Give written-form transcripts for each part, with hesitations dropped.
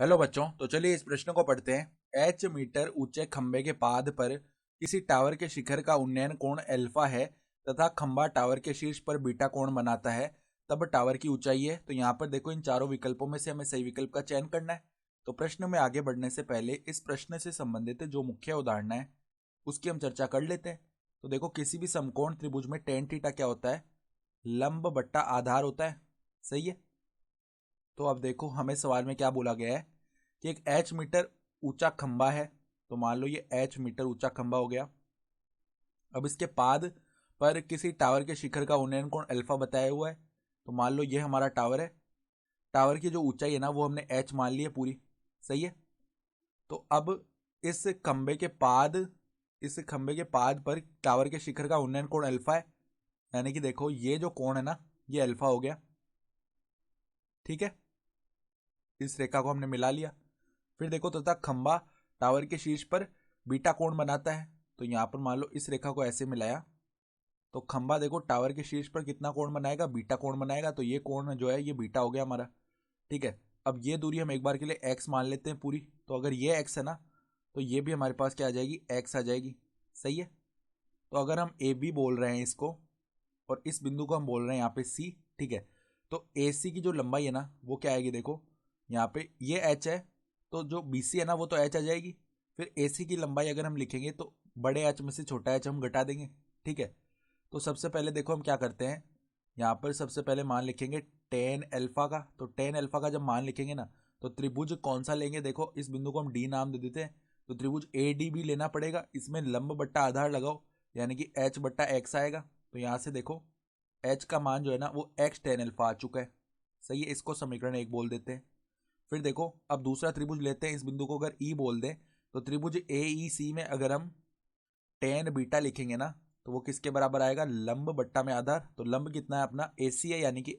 Hello बच्चों, तो चलिए इस प्रश्न को पढ़ते हैं। एच मीटर ऊंचे खंबे के पाद पर किसी टावर के शिखर का उन्नयन कोण अल्फा है तथा खंबा टावर के शीर्ष पर बीटा कोण बनाता है, तब टावर की ऊंचाई है। तो यहाँ पर देखो, इन चारों विकल्पों में से हमें सही विकल्प का चयन करना है। तो प्रश्न में आगे बढ़ने से पहले इस प्रश्न से संबंधित जो मुख्य उदाहरण है उसकी हम चर्चा कर लेते हैं। तो देखो, किसी भी समकोण त्रिभुज में टेन थीटा क्या होता है? लंब बट्टा आधार होता है। सही है। तो अब देखो, हमें सवाल में क्या बोला गया है कि एक एच मीटर ऊंचा खंबा है। तो मान लो ये एच मीटर ऊंचा खंबा हो गया। अब इसके पाद पर किसी टावर के शिखर का उन्नयन कोण अल्फा बताया हुआ है। तो मान लो ये हमारा टावर है। टावर की जो ऊंचाई है ना, वो हमने एच मान ली है पूरी। सही है। तो अब इस खंबे के पाद इस खंबे के पाद पर टावर के शिखर का उन्नयन कोण अल्फा है। यानी कि देखो, ये जो कोण है ना, ये अल्फा हो गया। ठीक है। इस रेखा को हमने मिला लिया। फिर देखो, तथा खंबा टावर के शीर्ष पर बीटा कोण बनाता है। तो यहां पर मान लो इस रेखा को ऐसे मिलाया, तो खंबा देखो टावर के शीर्ष पर कितना कोण बनाएगा? बीटा कोण बनाएगा। तो ये कोण जो है ये बीटा हो गया हमारा। ठीक है। अब ये दूरी हम एक बार के लिए एक्स मान लेते हैं पूरी। तो अगर ये एक्स है ना, तो ये भी हमारे पास क्या आ जाएगी? एक्स आ जाएगी। सही है। तो अगर हम ए बी बोल रहे हैं इसको, और इस बिंदु को हम बोल रहे हैं यहाँ पे सी। ठीक है। तो ए सी की जो लंबाई है ना, वो क्या आएगी? देखो, यहाँ पे ये एच है, तो जो बी सी है ना, वो तो एच आ जाएगी। फिर ए सी की लंबाई अगर हम लिखेंगे तो बड़े एच में से छोटा एच हम घटा देंगे। ठीक है। तो सबसे पहले देखो, हम क्या करते हैं, यहाँ पर सबसे पहले मान लिखेंगे टेन अल्फा का। तो टेन अल्फा का जब मान लिखेंगे ना, तो त्रिभुज कौन सा लेंगे? देखो, इस बिंदु को हम डी नाम दे देते हैं। तो त्रिभुज ए डी भी लेना पड़ेगा। इसमें लंब बट्टा आधार लगाओ, यानी कि एच बट्टा एक्स आएगा। तो यहाँ से देखो, एच का मान जो है ना, वो एक्स टेन अल्फा आ चुका है। सही है। इसको समीकरण एक बोल देते हैं। फिर देखो, अब दूसरा त्रिभुज लेते हैं। इस बिंदु को अगर ई बोल दें, तो त्रिभुज ए ई सी में अगर हम टेन बीटा लिखेंगे ना, तो वो किसके बराबर आएगा? लंब बट्टा में आधार। तो लंब कितना है अपना? ए सी है, यानी कि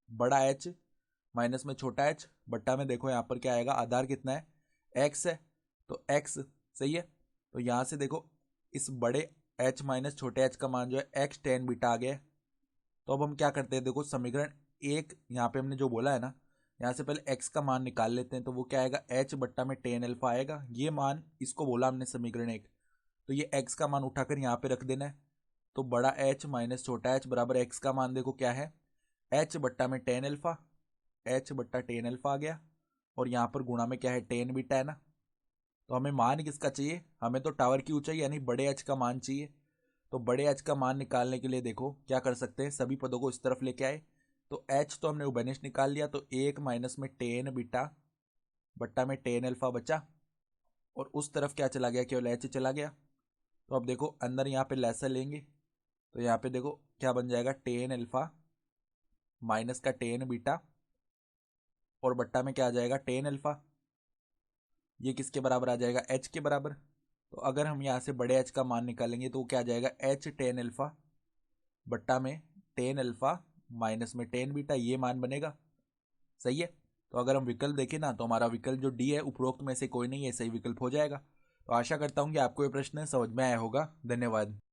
बड़ा एच माइनस में छोटा एच, बट्टा में देखो यहाँ पर क्या आएगा? आधार कितना है? एक्स है। तो एक्स। सही है। तो यहाँ से देखो, इस बड़े एच माइनस छोटे एच का मान जो है एक्स टेन बीटा आ गया है। तो अब हम क्या करते हैं, देखो समीकरण एक यहाँ पे हमने जो बोला है ना, यहाँ से पहले x का मान निकाल लेते हैं। तो वो क्या आएगा? h बट्टा में टेन अल्फा आएगा। ये मान इसको बोला हमने समीकरण एक। तो ये x का मान उठाकर यहाँ पे रख देना है। तो बड़ा h माइनस छोटा h बराबर x का मान देखो क्या है? h बट्टा में टेन अल्फा। h बट्टा टेन अल्फा आ गया। और यहाँ पर गुणा में क्या है? टेन बीटा है ना। तो हमें मान किसका चाहिए? हमें तो टावर की ऊंचाई यानी बड़े एच का मान चाहिए। तो बड़े एच का मान निकालने के लिए देखो क्या कर सकते हैं, सभी पदों को इस तरफ लेके आए। तो एच तो हमने उबनिश निकाल लिया। तो एक माइनस में टेन बीटा बट्टा में टेन अल्फा बचा। और उस तरफ क्या चला गया? केवल एच चला गया। तो अब देखो, अंदर यहाँ पे लेसर लेंगे। तो यहाँ पे देखो क्या बन जाएगा? टेन अल्फा माइनस का टेन बीटा, और बट्टा में क्या आ जाएगा? Tan alpha. ये किसके बराबर आ जाएगा? एच के बराबर। तो अगर हम यहाँ से बड़े एच का मान निकालेंगे तो क्या आ जाएगा? एच टेन अल्फा बट्टा में टेन अल्फा माइनस में टेन बीटा, ये मान बनेगा। सही है। तो अगर हम विकल्प देखें ना, तो हमारा विकल्प जो डी है उपरोक्त में से कोई नहीं है, सही विकल्प हो जाएगा। तो आशा करता हूँ कि आपको ये प्रश्न समझ में आया होगा। धन्यवाद।